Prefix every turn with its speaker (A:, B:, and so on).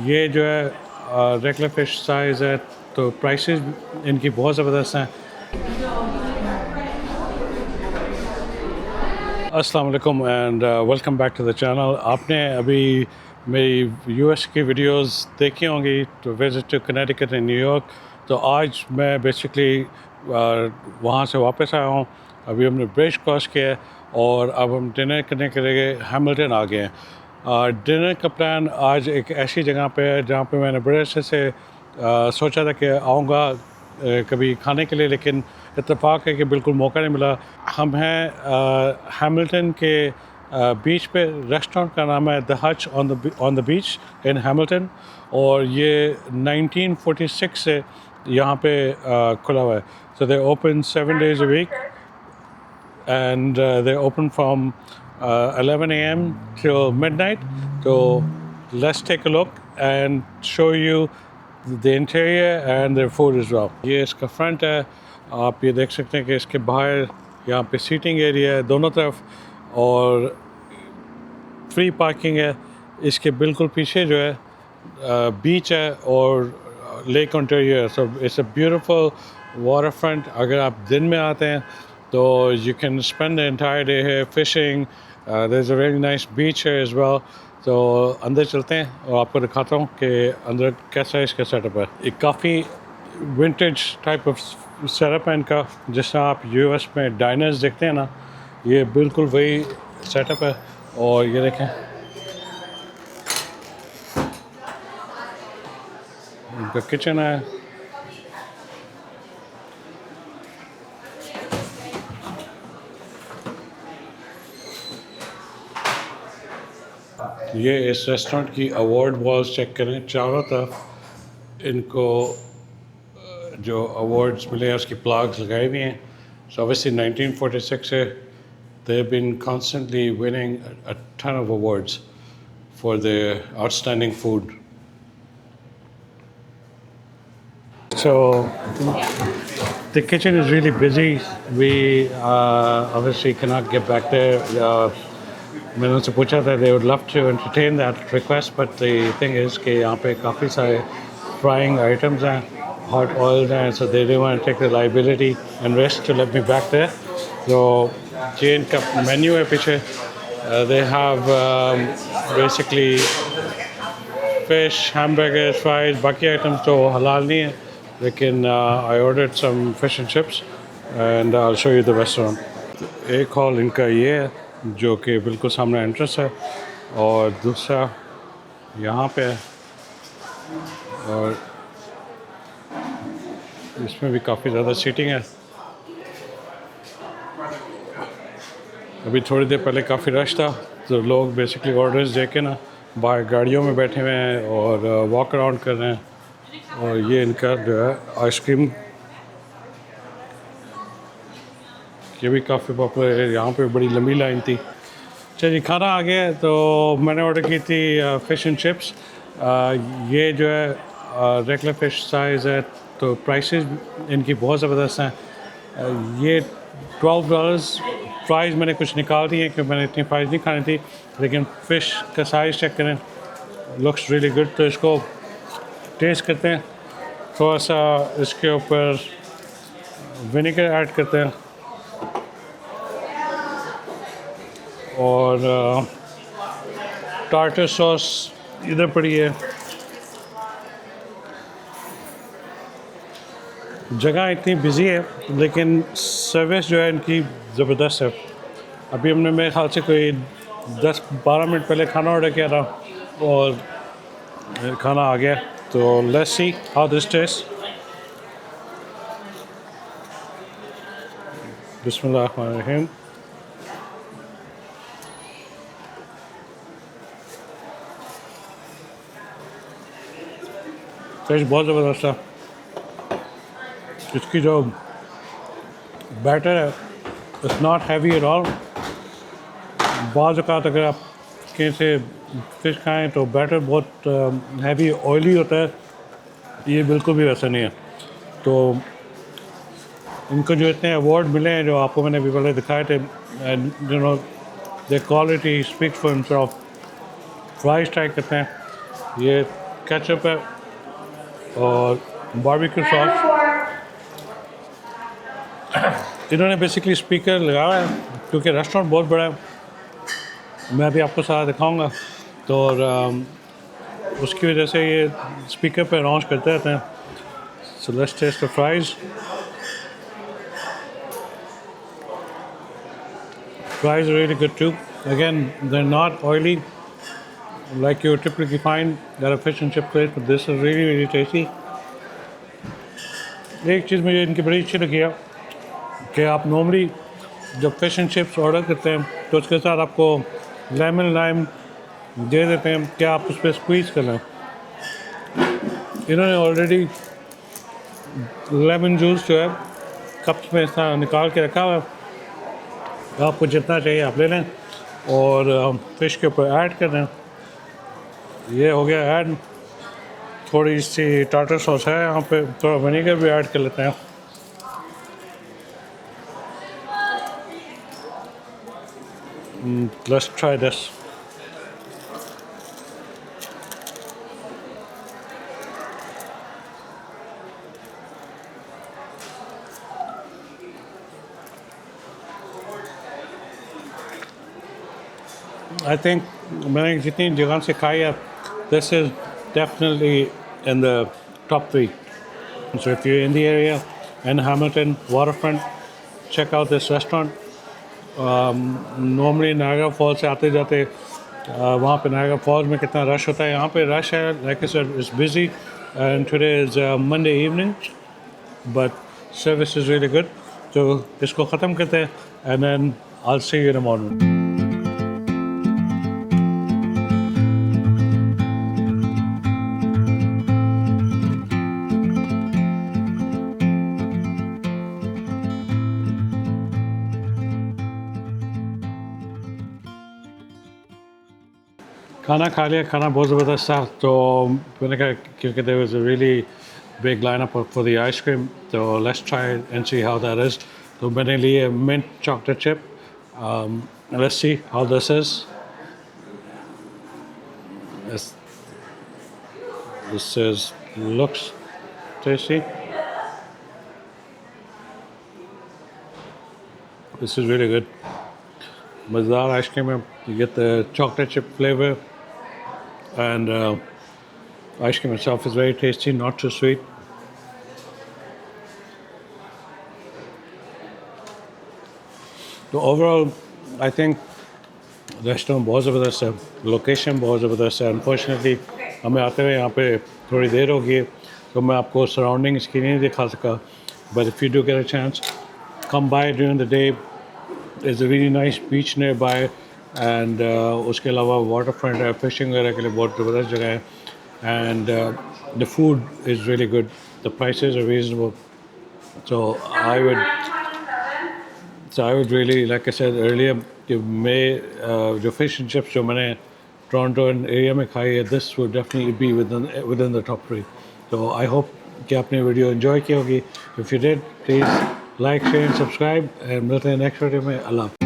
A: ये जो है रेगुलर फ़िश साइज़ है, तो प्राइसेस इनकी बहुत ज़बरदस्त हैं। अस्सलाम वालेकुम and welcome back to the channel. आपने अभी मेरी यूएस की वीडियोस देखी होंगी, तो visit to Connecticut in New York. तो आज मैं बेसिकली वहाँ से वापस आया हूँ। अभी हमने ब्रिज क्रॉस किया है और अब हम डिनर करने के लिए हैमिल्टन आ गए हैं। डिनर का प्लान आज एक ऐसी जगह पे है जहाँ पे मैंने बड़े अरसे से सोचा था कि आऊँगा कभी खाने के लिए, लेकिन इत्तेफाक है कि बिल्कुल मौका नहीं मिला। हम हैं हैमिल्टन के बीच पे। रेस्टोरेंट का नाम है the Hutch on the beach in Hamilton, और ये 1946 से यहाँ पे खुला हुआ है। सो दे open 7 days a week and they open from 11 a.m. till midnight. So let's take a look and show you the interior and their food as well. ये इसका फ्रंट है। आप ये देख सकते हैं कि इसके बाहर यहाँ पे सीटिंग एरिया है दोनों तरफ और फ्री पार्किंग है। इसके बिल्कुल पीछे जो है बीच है और लेक ओंटारियो है। So it's a beautiful waterfront. अगर आप दिन में आते हैं तो you can spend the entire day है fishing. There is a very nice beach है एज वेल। तो अंदर चलते हैं और आपको दिखाता हूँ कि अंदर कैसा इसका सेटअप है। एक काफ़ी विंटेज टाइप ऑफ सेटअप है इनका। जिस तरह आप यूएस में डाइनर्स देखते हैं ना, ये बिल्कुल वही सेटअप है। और ये देखें, इनका किचन है। ये इस रेस्टोरेंट की अवार्ड वॉल्स चेक करें, चारों तरफ इनको जो अवार्ड्स मिले हैं उसकी प्लाग्स लगाए हुए हैं। सो ऑब्वियसली 1946 से they have been constantly winning a ton of awards for their outstanding food. So the kitchen is really busy. We obviously cannot get back there. मैंने उनसे पूछा था, they would love to entertain that request, but the thing is कि यहाँ पे काफ़ी सारे frying items हैं, hot oils हैं, so they didn't want to take the liability and risk to let me back there. So ये इनका menu है पीछे। They have basically fish, hamburgers, fries, बाकी आइटम्स तो हलाल नहीं है, लेकिन I ordered some fish and chips and I'll show you the restaurant. एक हॉल इनका ये है जो कि बिल्कुल सामने एंट्रेंस है, और दूसरा यहाँ पे है, और इसमें भी काफ़ी ज़्यादा सीटिंग है। अभी थोड़ी देर पहले काफ़ी रश था, तो लोग बेसिकली ऑर्डर्स दे के ना बाहर गाड़ियों में बैठे हुए हैं और वॉक अराउंड कर रहे हैं। और ये इनका जो है आइसक्रीम, ये भी काफ़ी पॉपुलर है। यहाँ पे बड़ी लंबी लाइन थी। चलिए खाना आ गया है। तो मैंने ऑर्डर की थी फ़िश एंड चिप्स। ये जो है रेगुलर फ़िश साइज़ है, तो प्राइसेस इनकी बहुत ज़बरदस्त हैं। ये $12। फ्राइज़ मैंने कुछ निकाल दी है क्योंकि मैंने इतनी फ्राइज़ नहीं खानी थी, लेकिन फ़िश का साइज़ चेक करें, लुक्स रियली गुड। तो इसको टेस्ट करते हैं। थोड़ा सा इसके ऊपर विनेगर ऐड करते हैं और टार्टर सॉस इधर पड़ी है। जगह इतनी बिजी है लेकिन सर्विस जो है इनकी ज़बरदस्त है। अभी हमने मेरे ख्याल से कोई 10-12 मिनट पहले खाना ऑर्डर किया था और खाना आ गया। तो let's see how this taste. बिस्मिल्लाहिर्रहमानिर्रहीम। टेस्ट बहुत ज़बरदस्त है। इसकी जो बैटर है, it's not heavy at all. बाज़ औक़ात अगर आप कहीं से फ़िश खाएं तो बैटर बहुत हैवी ऑयली होता है, ये बिल्कुल भी वैसा नहीं है। तो इनको जो इतने अवार्ड मिले हैं जो आपको मैंने अभी पहले दिखाए थे, you know the quality speaks for himself. Fries try करते हैं। ये केचप है और बारबेक्यू सॉस। इन्होंने बेसिकली स्पीकर लगाया है क्योंकि रेस्टोरेंट बहुत बड़ा है, मैं अभी आपको सारा दिखाऊंगा, तो और उसकी वजह से ये स्पीकर पे अनाउंस करते रहते हैं। So let's taste the fries. Fries are really good too. Again, they're not oily like you typically find at a fish and chip place, but this is really, really tasty. एक चीज़ मुझे इनकी बड़ी अच्छी लगी है कि आप नॉर्मली जब फिश एंड चिप्स ऑर्डर करते हैं तो उसके साथ आपको लेमन लाइम दे देते हैं कि आप उस पर स्क्वीज़ कर लें। इन्होंने ऑलरेडी लेमन जूस जो है कप्स में इस तरह निकाल के रखा हुआ है, आपको जितना चाहिए आप ले लें और फिश के ऊपर ऐड कर दें। ये हो गया ऐड। थोड़ी सी टाटर सॉस है यहाँ पे, थोड़ा विनेगर भी ऐड कर लेते हैं। Let's try this. I think मैंने जितनी जगह से खाई है, this is definitely in the top 3. So if you're in the area in Hamilton waterfront, check out this restaurant. Normally Niagara Falls से आते जाते वहाँ पे Niagara Falls में कितना रश होता है, यहाँ पे रश है, like I said, it's busy and today is Monday evening, but service is really good. तो इसको ख़त्म करते हैं and then I'll see you in the morning. खाना खा लिया, खाना बहुत ज़बरदस्त था, तो मैंने कहा क्योंकि there was a really big lineup for the ice cream, तो let's try and see how that is. तो मैंने लिए mint chocolate chip. Let's see how this is. This looks tasty. This is really good. Mazar ice cream, you get the chocolate chip flavor, and ice cream itself is very tasty, not too sweet. So overall, I think restaurant बहुत ज़बरदस्त है, location बहुत ज़बरदस्त है। Unfortunately हमें आते हुए यहाँ पे थोड़ी देर हो गई, तो मैं आपको सराउंडिंग इसकी नहीं दिखा सका, but if you do get a chance, come by during the day. Is a very nice beach near by and उसके अलावा वाटर फ्रंट है, फिशिंग वगैरह के लिए बहुत ज़बरदस्त जगह है, and the food is really good, the prices are reasonable, so I would really, like I said earlier, कि मैं जो fish and chips जो मैंने टोरंटो एरिया में खाई है, this would definitely be within the top 3. So I hope कि आपने वीडियो enjoy की होगी. If you did, please like, share and subscribe, and मिलते हैं next वीडियो में. अल्लाह।